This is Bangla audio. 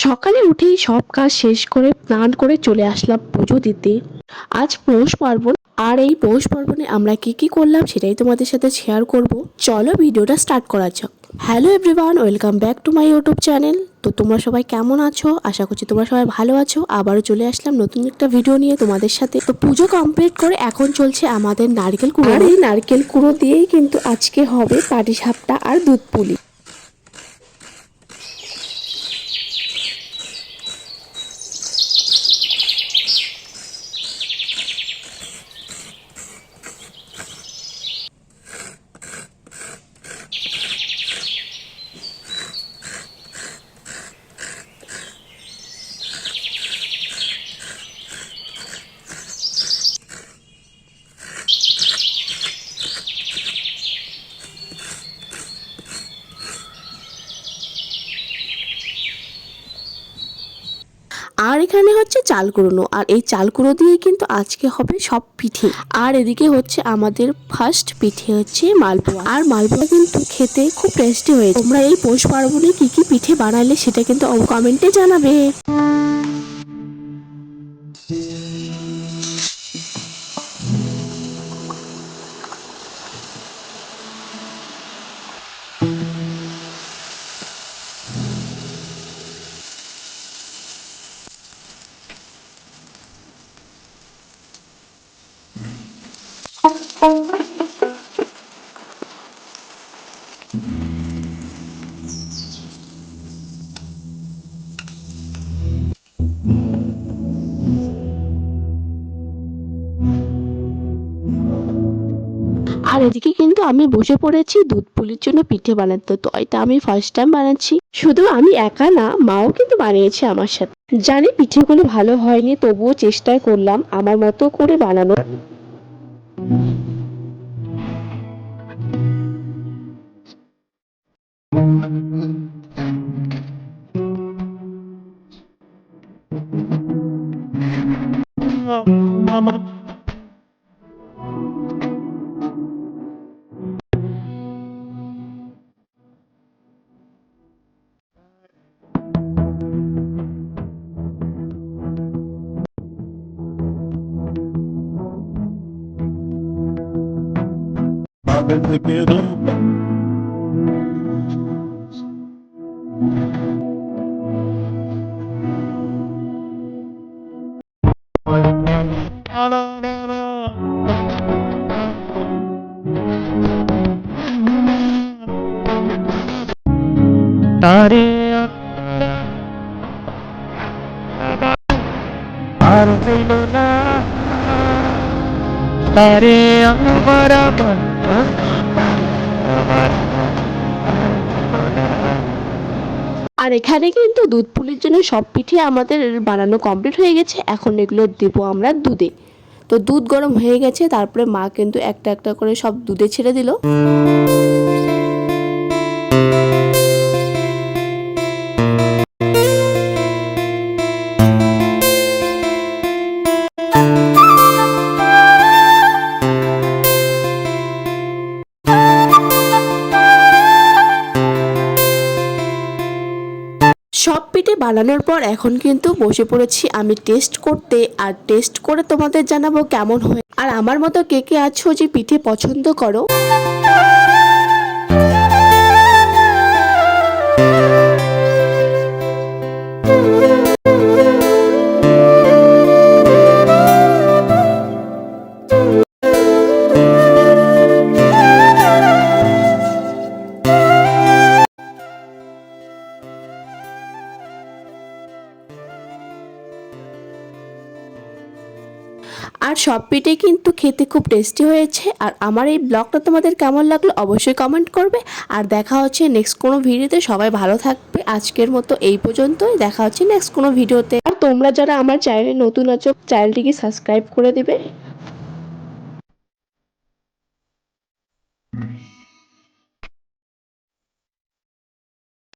সকালে উঠেই সব কাজ শেষ করে স্নান করে চলে আসলাম পুজো দিতে। আজ পৌষ পার্বণ, আর এই পৌষ পার্বণে আমরা কি কি করলাম সেটাই তোমাদের সাথে শেয়ার করব। চলো ভিডিওটা স্টার্ট করা যাক। Hello everyone, welcome back to my YouTube channel. তো তোমরা সবাই কেমন আছো? আশা করছি তোমরা সবাই ভালো আছো। আবারও চলে আসলাম নতুন একটা ভিডিও নিয়ে তোমাদের সাথে। তো পুজো কমপ্লিট করে এখন চলছে আমাদের নারকেল কুড়ো। আর এই নারকেল কুড়ো দিয়েই কিন্তু আজকে হবে পাটিসাপটা আর দুধ পুলি। আর এখানে হচ্ছে চাল কুড়োনো, আর এই চাল কুড়ো দিয়েই কিন্তু আজকে হবে সব পিঠে। আর এদিকে হচ্ছে আমাদের ফার্স্ট পিঠে হচ্ছে মালপোয়া। আর মালপোয়া কিন্তু খেতে খুব টেস্টি হয়েছে। তোমরা এই পৌষ পার্বণে কি কি পিঠে বানালে সেটা কিন্তু কমেন্টে জানাবে। আর এদিকে কিন্তু আমি বসে পড়েছি দুধ পুলির জন্য পিঠে বানাতে। তো এটা আমি ফার্স্ট টাইম বানাচ্ছি। শুধু আমি একা না, মাও কিন্তু বানিয়েছে আমার সাথে। জানি পিঠেগুলো ভালো হয়নি, তবুও চেষ্টা করলাম আমার মতো করে বানানোর। তারে আর হইল না তারে আমার আর এখানে কিন্তু দুধ পুলির জন্য সব পিঠে আমাদের বানানো কমপ্লিট হয়ে গেছে। এখন এগুলো দেবো আমরা দুধে। তো দুধ গরম হয়ে গেছে, তারপরে মা কিন্তু একটা একটা করে সব দুধে ছেড়ে দিল। সব পিঠে বানানোর পর এখন কিন্তু বসে পড়েছি আমি টেস্ট করতে। আর টেস্ট করে তোমাদের জানাবো কেমন হয়। আর আমার মতো কে কে আছো যে পিঠে পছন্দ করো। আর সব পিঠে কিন্তু খেতে খুব টেস্টি হয়েছে। আর আমার এই ব্লগটা তোমাদের কেমন লাগলো অবশ্যই কমেন্ট করবে। আর দেখা হচ্ছে নেক্সট কোনো ভিডিওতে। সবাই ভালো থাকবে। আজকের মতো এই পর্যন্তই, দেখা হচ্ছে নেক্সট কোনো ভিডিওতে। আর তোমরা যারা আমার চ্যানেলে নতুন আছো চ্যানেলটিকে সাবস্ক্রাইব করে দিবে।